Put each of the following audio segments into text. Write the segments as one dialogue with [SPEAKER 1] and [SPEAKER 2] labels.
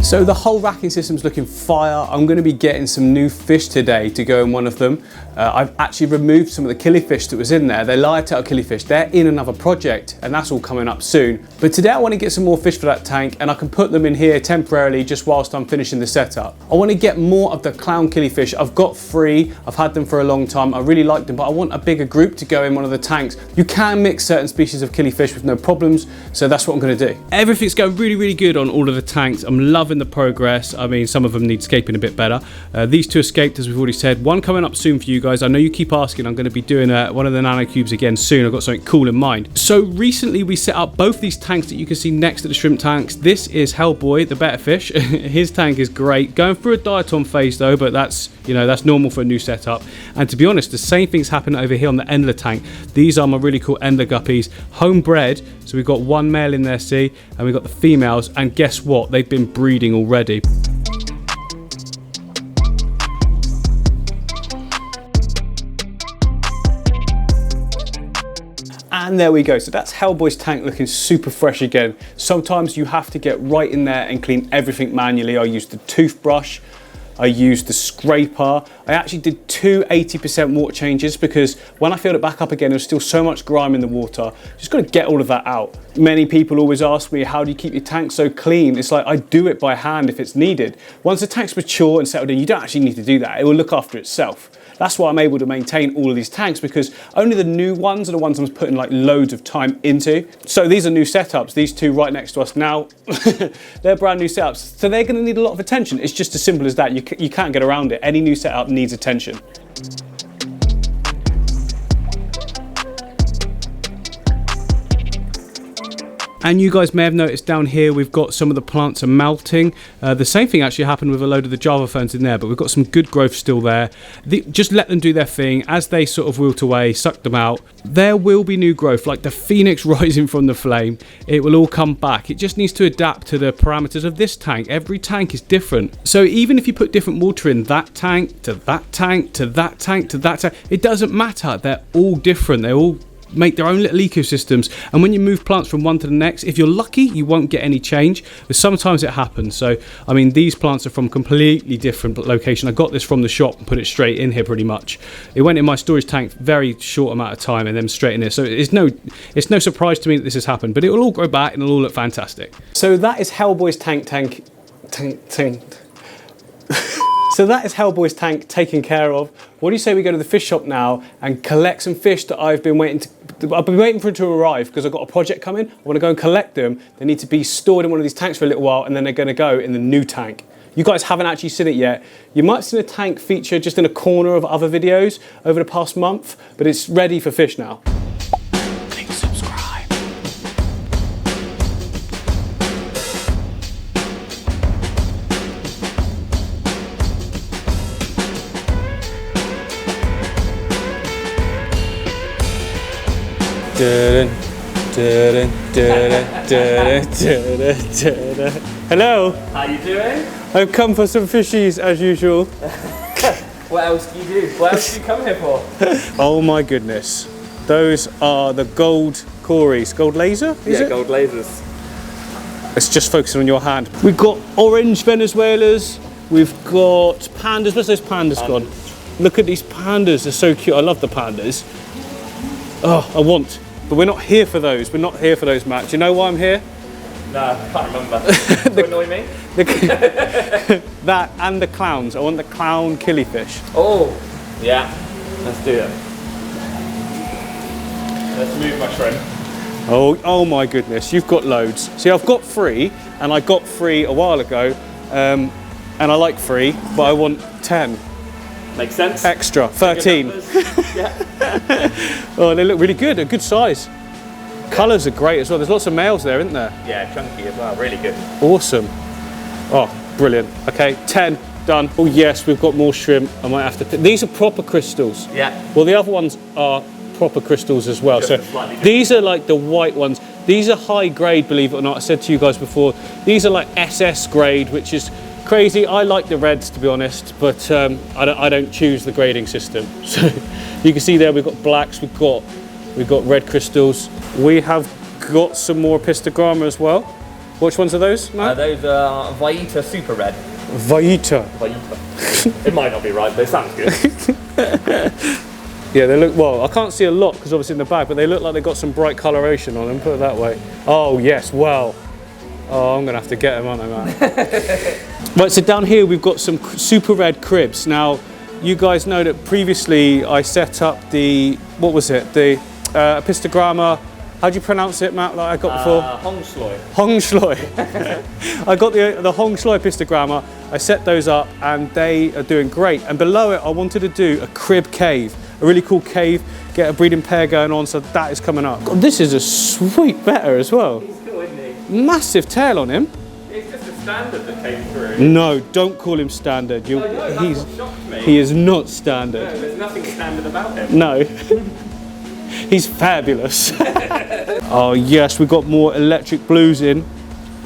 [SPEAKER 1] So the whole racking system's looking fire. I'm going to be getting some new fish today to go in one of them. I've actually removed some of the killifish that was in there. They're live tail killifish. They're in another project and that's all coming up soon. But today I want to get some more fish for that tank and I can put them in here temporarily just whilst I'm finishing the setup. I want to get more of the clown killifish. I've got 3. I've had them for a long time. I really like them, but I want a bigger group to go in one of the tanks. You can mix certain species of killifish with no problems, so that's what I'm going to do. Everything's going really, really good on all of the tanks. I'm loving the progress. I mean, some of them need escaping a bit better. These 2 escaped, as we've already said. One coming up soon for you guys. I know you keep asking. I'm going to be doing one of the nanocubes again soon. I've got something cool in mind. So recently we set up both these tanks that you can see next to the shrimp tanks. This is Hellboy, the better fish. His tank is great. Going through a diatom phase though, but that's, you know, that's normal for a new setup. And to be honest, the same thing's happening over here on the Endler tank. These are my really cool Endler guppies, homebred. So we've got 1 male in there, see, and we've got the females. And guess what? They've been breeding already. And there we go. So that's Hellboy's tank looking super fresh again. Sometimes you have to get right in there and clean everything manually. I used the toothbrush. I used the scraper. I actually did 2 80% water changes because when I filled it back up again, there was still so much grime in the water. Just got to get all of that out. Many people always ask me, how do you keep your tank so clean? It's like, I do it by hand if it's needed. Once the tank's mature and settled in, you don't actually need to do that. It will look after itself. That's why I'm able to maintain all of these tanks, because only the new ones are the ones I'm putting like loads of time into. So these are new setups. These 2 right next to us now, they're brand new setups. So they're going to need a lot of attention. It's just as simple as that. You can't get around it. Any new setup needs attention. And you guys may have noticed down here we've got some of the plants are melting. The same thing actually happened with a load of the Java ferns in there, but we've got some good growth still there. Just let them do their thing. As they sort of wilt away, suck them out, there will be new growth, like the phoenix rising from the flame. It will all come back. It just needs to adapt to the parameters of this tank. Every tank is different. So even if you put different water in that tank, to that tank, to that tank, to that tank, it doesn't matter. They're all different. They all make their own little ecosystems, and when you move plants from one to the next, if you're lucky, you won't get any change, but sometimes it happens. So I mean, these plants are from completely different location. I got this from the shop and put it straight in here pretty much. It went in my storage tank very short amount of time and then straight in here, so it's no surprise to me that this has happened, but it will all grow back and it'll all look fantastic. So that is Hellboy's tank. So that is Hellboy's tank taken care of. What do you say we go to the fish shop now and collect some fish that I've been waiting for it to arrive, because I've got a project coming. I want to go and collect them. They need to be stored in one of these tanks for a little while, and then they're going to go in the new tank. You guys haven't actually seen it yet. You might have seen a tank feature just in a corner of other videos over the past month, but it's ready for fish now. Please subscribe. Hello.
[SPEAKER 2] How you doing?
[SPEAKER 1] I've come for some fishies as usual.
[SPEAKER 2] What else do you do? What else do you come here for?
[SPEAKER 1] Oh my goodness. Those are the gold cories. Gold laser? Is it?
[SPEAKER 2] Gold lasers.
[SPEAKER 1] It's just focusing on your hand. We've got orange Venezuelas. We've got pandas. Where's those pandas gone? Look at these pandas. They're so cute. I love the pandas. Oh, I want. But we're not here for those. We're not here for those, Matt. Do you know why I'm here?
[SPEAKER 2] No, I can't remember. To annoy me?
[SPEAKER 1] That and the clowns. I want the clown killifish.
[SPEAKER 2] Oh, yeah. Let's do it. Let's move my shrimp.
[SPEAKER 1] Oh my goodness. You've got loads. See, I've got 3, and I got 3 a while ago, and I like 3, but I want 10.
[SPEAKER 2] Makes sense.
[SPEAKER 1] Extra, 13.
[SPEAKER 2] Yeah.
[SPEAKER 1] Oh, they look really good, a good size. Colours are great as well. There's lots of males there, isn't there?
[SPEAKER 2] Yeah, chunky as well, really good.
[SPEAKER 1] Awesome. Oh, brilliant. Okay, 10, done. Oh yes, we've got more shrimp. I might have to pick. These are proper crystals.
[SPEAKER 2] Yeah.
[SPEAKER 1] Well, the other ones are proper crystals as well.
[SPEAKER 2] Just
[SPEAKER 1] so these are like the white ones. These are high grade, believe it or not. I said to you guys before, these are like SS grade, which is crazy. I like the reds, to be honest, but I don't choose the grading system. So you can see there we've got blacks, we've got red crystals. We have got some more pistogramma as well. Which ones are those, Matt?
[SPEAKER 2] Those are Vaita Super Red.
[SPEAKER 1] Vaita.
[SPEAKER 2] It might not be right, but it sounds good.
[SPEAKER 1] Yeah, they look, well, I can't see a lot because obviously in the bag, but they look like they've got some bright coloration on them, put it that way. Oh, yes, well. Oh, I'm going to have to get them, aren't I, man? Right, so down here we've got some super red cribs. Now, you guys know that previously I set up the, what was it? The epistogramma. How do you pronounce it, Matt, like I got before?
[SPEAKER 2] Hongsloy.
[SPEAKER 1] Hongsloy. I got the Hongsloy epistogramma. I set those up and they are doing great. And below it, I wanted to do a crib cave, a really cool cave, get a breeding pair going on, so that is coming up. God, this is a sweet better as well.
[SPEAKER 2] He's cool, isn't he?
[SPEAKER 1] Massive tail on him.
[SPEAKER 2] It's just a standard that came through.
[SPEAKER 1] No, don't call him standard.
[SPEAKER 2] I know, that's what shocked me.
[SPEAKER 1] He is not standard.
[SPEAKER 2] No, there's nothing standard about him.
[SPEAKER 1] No. He's fabulous. Oh yes, we've got more electric blues in.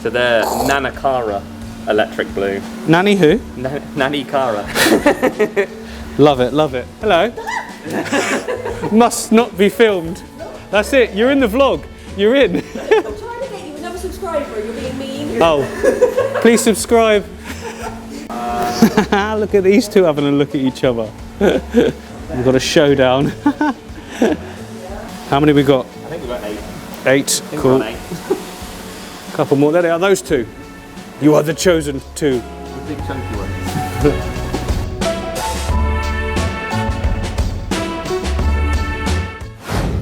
[SPEAKER 2] So they're Nanakara electric blue.
[SPEAKER 1] Nanny who?
[SPEAKER 2] Nanny Kara.
[SPEAKER 1] Love it, love it. Hello. Must not be filmed. That's it, you're in the vlog. You're in.
[SPEAKER 3] I'm trying to get you another subscriber, you're being mean.
[SPEAKER 1] Oh, please subscribe. Look at these two having a look at each other. We've got a showdown. How many we got?
[SPEAKER 2] I think we've got 8.
[SPEAKER 1] 8, cool.
[SPEAKER 2] 8.
[SPEAKER 1] Couple more, there they are, those two. You are the chosen two.
[SPEAKER 2] The big chunky ones.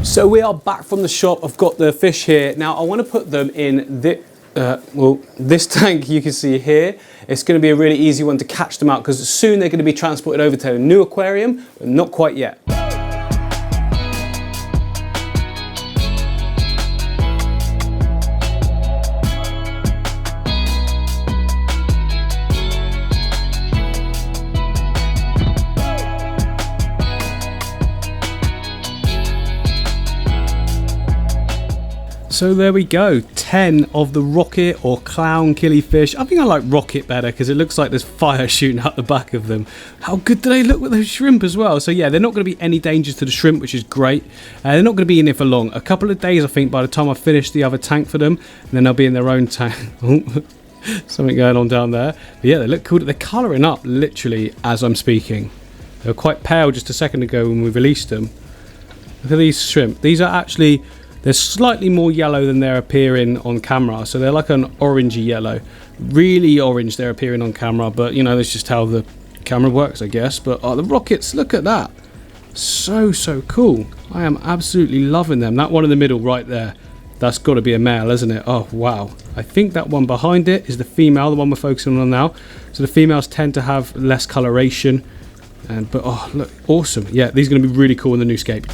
[SPEAKER 1] So we are back from the shop. I've got the fish here. Now I want to put them in this tank you can see here. It's going to be a really easy one to catch them out because soon they're going to be transported over to a new aquarium, but not quite yet. So there we go, 10 of the rocket or clown killifish. I think I like rocket better because it looks like there's fire shooting out the back of them. How good do they look with those shrimp as well? So yeah, they're not going to be any dangers to the shrimp, which is great. They're not going to be in here for long. A couple of days, I think, by the time I finish the other tank for them, and then they'll be in their own tank. Something going on down there. But yeah, they look cool. They're colouring up literally as I'm speaking. They were quite pale just a second ago when we released them. Look at these shrimp. These are actually... They're slightly more yellow than they're appearing on camera, so they're like an orangey yellow. Really orange they're appearing on camera, but you know, that's just how the camera works, I guess. But oh, the rockets, look at that. So cool. I am absolutely loving them. That one in the middle right there, that's got to be a male, isn't it? Oh, wow. I think that one behind it is the female, the one we're focusing on now. So the females tend to have less coloration. But oh, look, awesome. Yeah, these are going to be really cool in the new scape.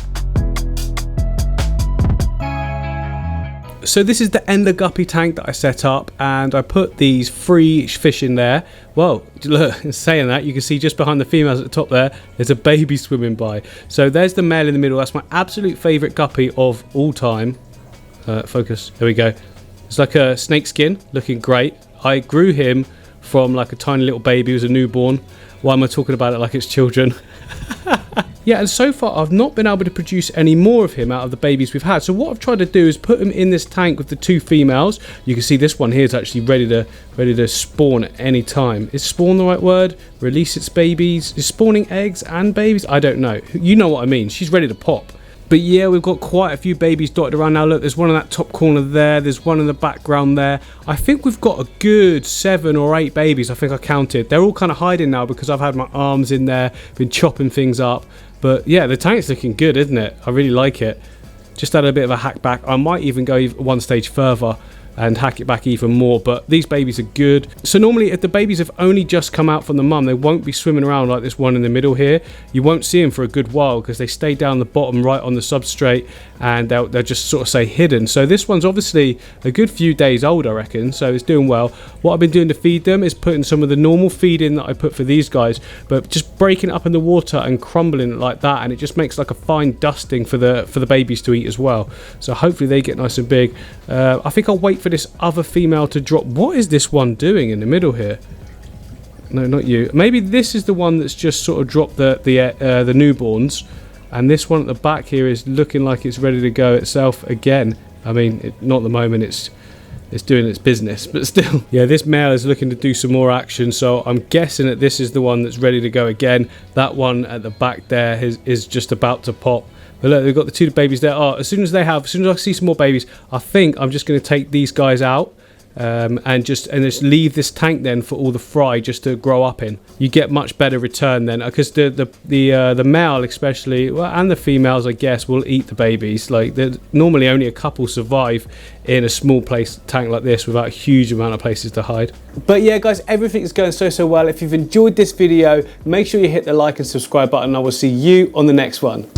[SPEAKER 1] So this is the Ender Guppy tank that I set up, and I put these 3 fish in there. Well, look, saying that, you can see just behind the females at the top there, there's a baby swimming by. So there's the male in the middle. That's my absolute favourite guppy of all time. Focus, there we go. It's like a snake skin, looking great. I grew him from like a tiny little baby. He was a newborn. Why am I talking about it like it's children? Yeah, and so far I've not been able to produce any more of him out of the babies we've had. So what I've tried to do is put him in this tank with the 2 females. You can see this one here is actually ready to spawn at any time. Is spawn the right word? Release its babies? Is spawning eggs and babies? I don't know. You know what I mean. She's ready to pop. But yeah, we've got quite a few babies dotted around now. Look, there's one in that top corner there. There's one in the background there. I think we've got a good 7 or 8 babies. I think I counted. They're all kind of hiding now because I've had my arms in there, been chopping things up. But yeah, the tank's looking good, isn't it? I really like it. Just add a bit of a hack back. I might even go one stage further and hack it back even more, but these babies are good. So normally if the babies have only just come out from the mum, they won't be swimming around like this one in the middle here. You won't see them for a good while because they stay down the bottom right on the substrate, and they'll just sort of stay hidden. So this one's obviously a good few days old, I reckon, so it's doing well. What I've been doing to feed them is putting some of the normal feed in that I put for these guys, but just breaking it up in the water and crumbling it like that, and it just makes like a fine dusting for the babies to eat as well. So hopefully they get nice and big. I think I'll wait for this other female to drop. What is this one doing in the middle here? No, not you. Maybe this is the one that's just sort of dropped the newborns, and this one at the back here is looking like it's ready to go itself again. I mean, not at the moment. It's it's doing its business, but still. Yeah, this male is looking to do some more action, so I'm guessing that this is the one that's ready to go again. That one at the back there is just about to pop. But look, we've got the 2 babies there. Oh, as soon as I see some more babies, I think I'm just going to take these guys out and just leave this tank then for all the fry just to grow up in. You get much better return then, because the male especially, well, and the females I guess, will eat the babies. Like, normally only a couple survive in a small tank like this without a huge amount of places to hide. But yeah guys, everything's going so well. If you've enjoyed this video, make sure you hit the like and subscribe button. I will see you on the next one.